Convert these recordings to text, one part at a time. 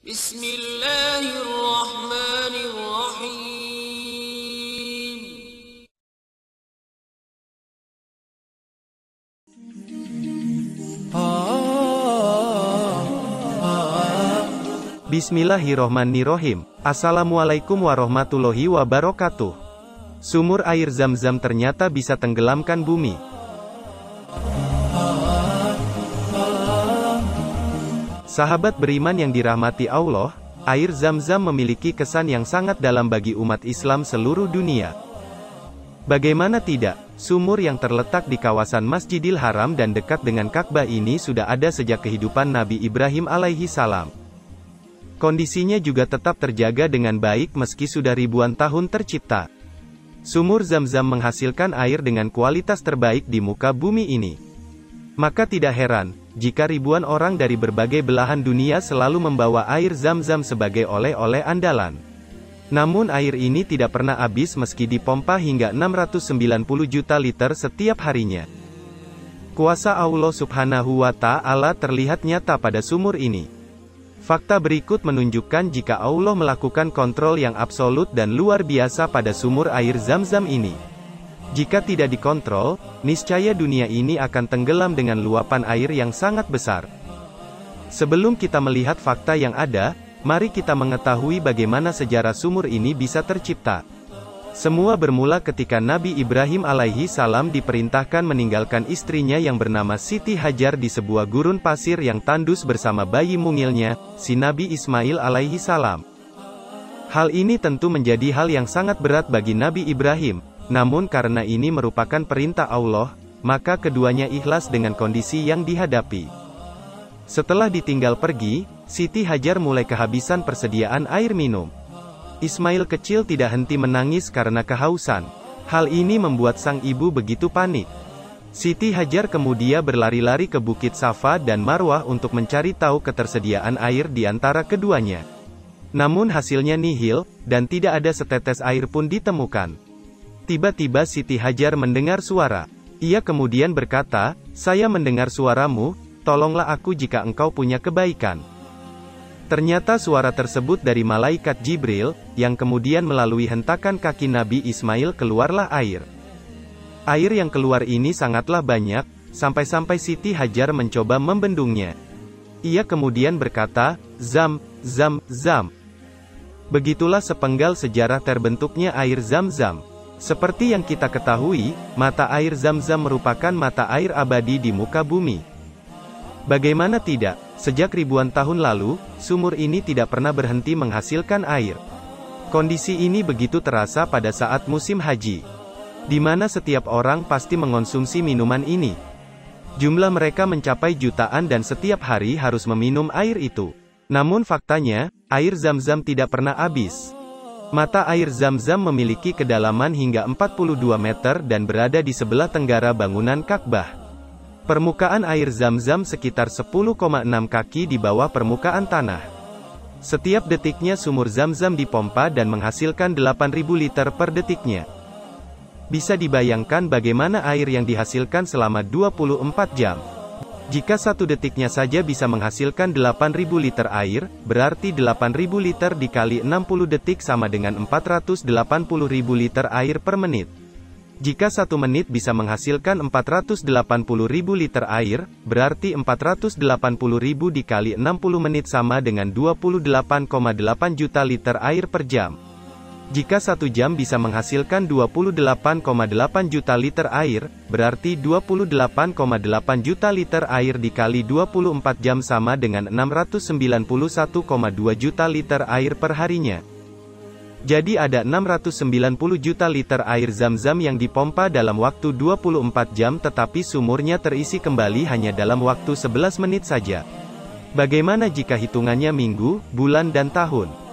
Bismillahirrahmanirrahim. Bismillahirrohmanirrohim. Assalamualaikum warahmatullahi wabarakatuh. Sumur air Zam-Zam ternyata bisa tenggelamkan bumi. Sahabat beriman yang dirahmati Allah, air Zam-Zam memiliki kesan yang sangat dalam bagi umat Islam seluruh dunia. Bagaimana tidak, sumur yang terletak di kawasan Masjidil Haram dan dekat dengan Ka'bah ini sudah ada sejak kehidupan Nabi Ibrahim alaihi salam. Kondisinya juga tetap terjaga dengan baik meski sudah ribuan tahun tercipta. Sumur Zam-Zam menghasilkan air dengan kualitas terbaik di muka bumi ini. Maka tidak heran, jika ribuan orang dari berbagai belahan dunia selalu membawa air Zam-Zam sebagai oleh-oleh andalan. Namun air ini tidak pernah habis meski dipompa hingga 690 juta liter setiap harinya. Kuasa Allah Subhanahu wa Ta'ala terlihat nyata pada sumur ini. Fakta berikut menunjukkan jika Allah melakukan kontrol yang absolut dan luar biasa pada sumur air Zam-Zam ini. Jika tidak dikontrol, niscaya dunia ini akan tenggelam dengan luapan air yang sangat besar. Sebelum kita melihat fakta yang ada, mari kita mengetahui bagaimana sejarah sumur ini bisa tercipta. Semua bermula ketika Nabi Ibrahim alaihi salam diperintahkan meninggalkan istrinya yang bernama Siti Hajar di sebuah gurun pasir yang tandus bersama bayi mungilnya, si Nabi Ismail alaihi salam. Hal ini tentu menjadi hal yang sangat berat bagi Nabi Ibrahim. Namun karena ini merupakan perintah Allah, maka keduanya ikhlas dengan kondisi yang dihadapi. Setelah ditinggal pergi, Siti Hajar mulai kehabisan persediaan air minum. Ismail kecil tidak henti menangis karena kehausan. Hal ini membuat sang ibu begitu panik. Siti Hajar kemudian berlari-lari ke Bukit Safa dan Marwah untuk mencari tahu ketersediaan air di antara keduanya. Namun hasilnya nihil, dan tidak ada setetes air pun ditemukan. Tiba-tiba Siti Hajar mendengar suara. Ia kemudian berkata, "Saya mendengar suaramu, tolonglah aku jika engkau punya kebaikan." Ternyata suara tersebut dari malaikat Jibril, yang kemudian melalui hentakan kaki Nabi Ismail keluarlah air. Air yang keluar ini sangatlah banyak, sampai-sampai Siti Hajar mencoba membendungnya. Ia kemudian berkata, "Zam, Zam, Zam." Begitulah sepenggal sejarah terbentuknya air Zam-Zam. Seperti yang kita ketahui, mata air Zam-Zam merupakan mata air abadi di muka bumi. Bagaimana tidak, sejak ribuan tahun lalu, sumur ini tidak pernah berhenti menghasilkan air. Kondisi ini begitu terasa pada saat musim haji, di mana setiap orang pasti mengonsumsi minuman ini. Jumlah mereka mencapai jutaan dan setiap hari harus meminum air itu. Namun faktanya, air Zam-Zam tidak pernah habis. Mata air Zam-Zam memiliki kedalaman hingga 42 meter dan berada di sebelah tenggara bangunan Ka'bah. Permukaan air Zam-Zam sekitar 10,6 kaki di bawah permukaan tanah. Setiap detiknya sumur Zam-Zam dipompa dan menghasilkan 8.000 liter per detiknya. Bisa dibayangkan bagaimana air yang dihasilkan selama 24 jam. Jika satu detiknya saja bisa menghasilkan 8.000 liter air, berarti 8.000 liter dikali 60 detik sama dengan 480.000 liter air per menit. Jika 1 menit bisa menghasilkan 480.000 liter air, berarti 480.000 dikali 60 menit sama dengan 28,8 juta liter air per jam. Jika 1 jam bisa menghasilkan 28,8 juta liter air, berarti 28,8 juta liter air dikali 24 jam sama dengan 691,2 juta liter air per harinya. Jadi ada 690 juta liter air Zam-Zam yang dipompa dalam waktu 24 jam tetapi sumurnya terisi kembali hanya dalam waktu 11 menit saja. Bagaimana jika hitungannya minggu, bulan dan tahun?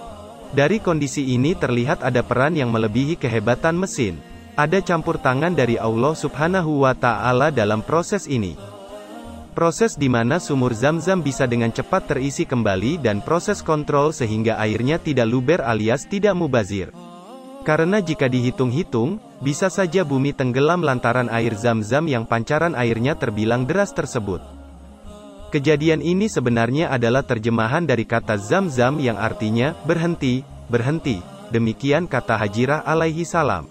Dari kondisi ini terlihat ada peran yang melebihi kehebatan mesin. Ada campur tangan dari Allah Subhanahu wa Ta'ala dalam proses ini. Proses di mana sumur Zam-Zam bisa dengan cepat terisi kembali dan proses kontrol sehingga airnya tidak luber alias tidak mubazir. Karena jika dihitung-hitung, bisa saja bumi tenggelam lantaran air Zam-Zam yang pancaran airnya terbilang deras tersebut. Kejadian ini sebenarnya adalah terjemahan dari kata Zam-Zam yang artinya, berhenti, berhenti. Demikian kata Hajirah alaihi salam.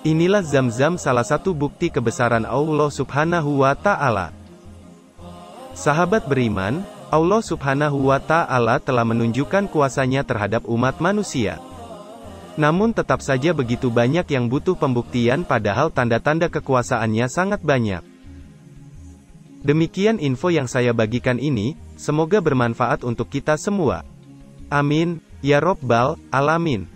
Inilah Zam-Zam, salah satu bukti kebesaran Allah subhanahu wa ta'ala. Sahabat beriman, Allah subhanahu wa ta'ala telah menunjukkan kuasanya terhadap umat manusia. Namun tetap saja begitu banyak yang butuh pembuktian, padahal tanda-tanda kekuasaannya sangat banyak. Demikian info yang saya bagikan ini, semoga bermanfaat untuk kita semua. Amin, ya Rabbal Alamin.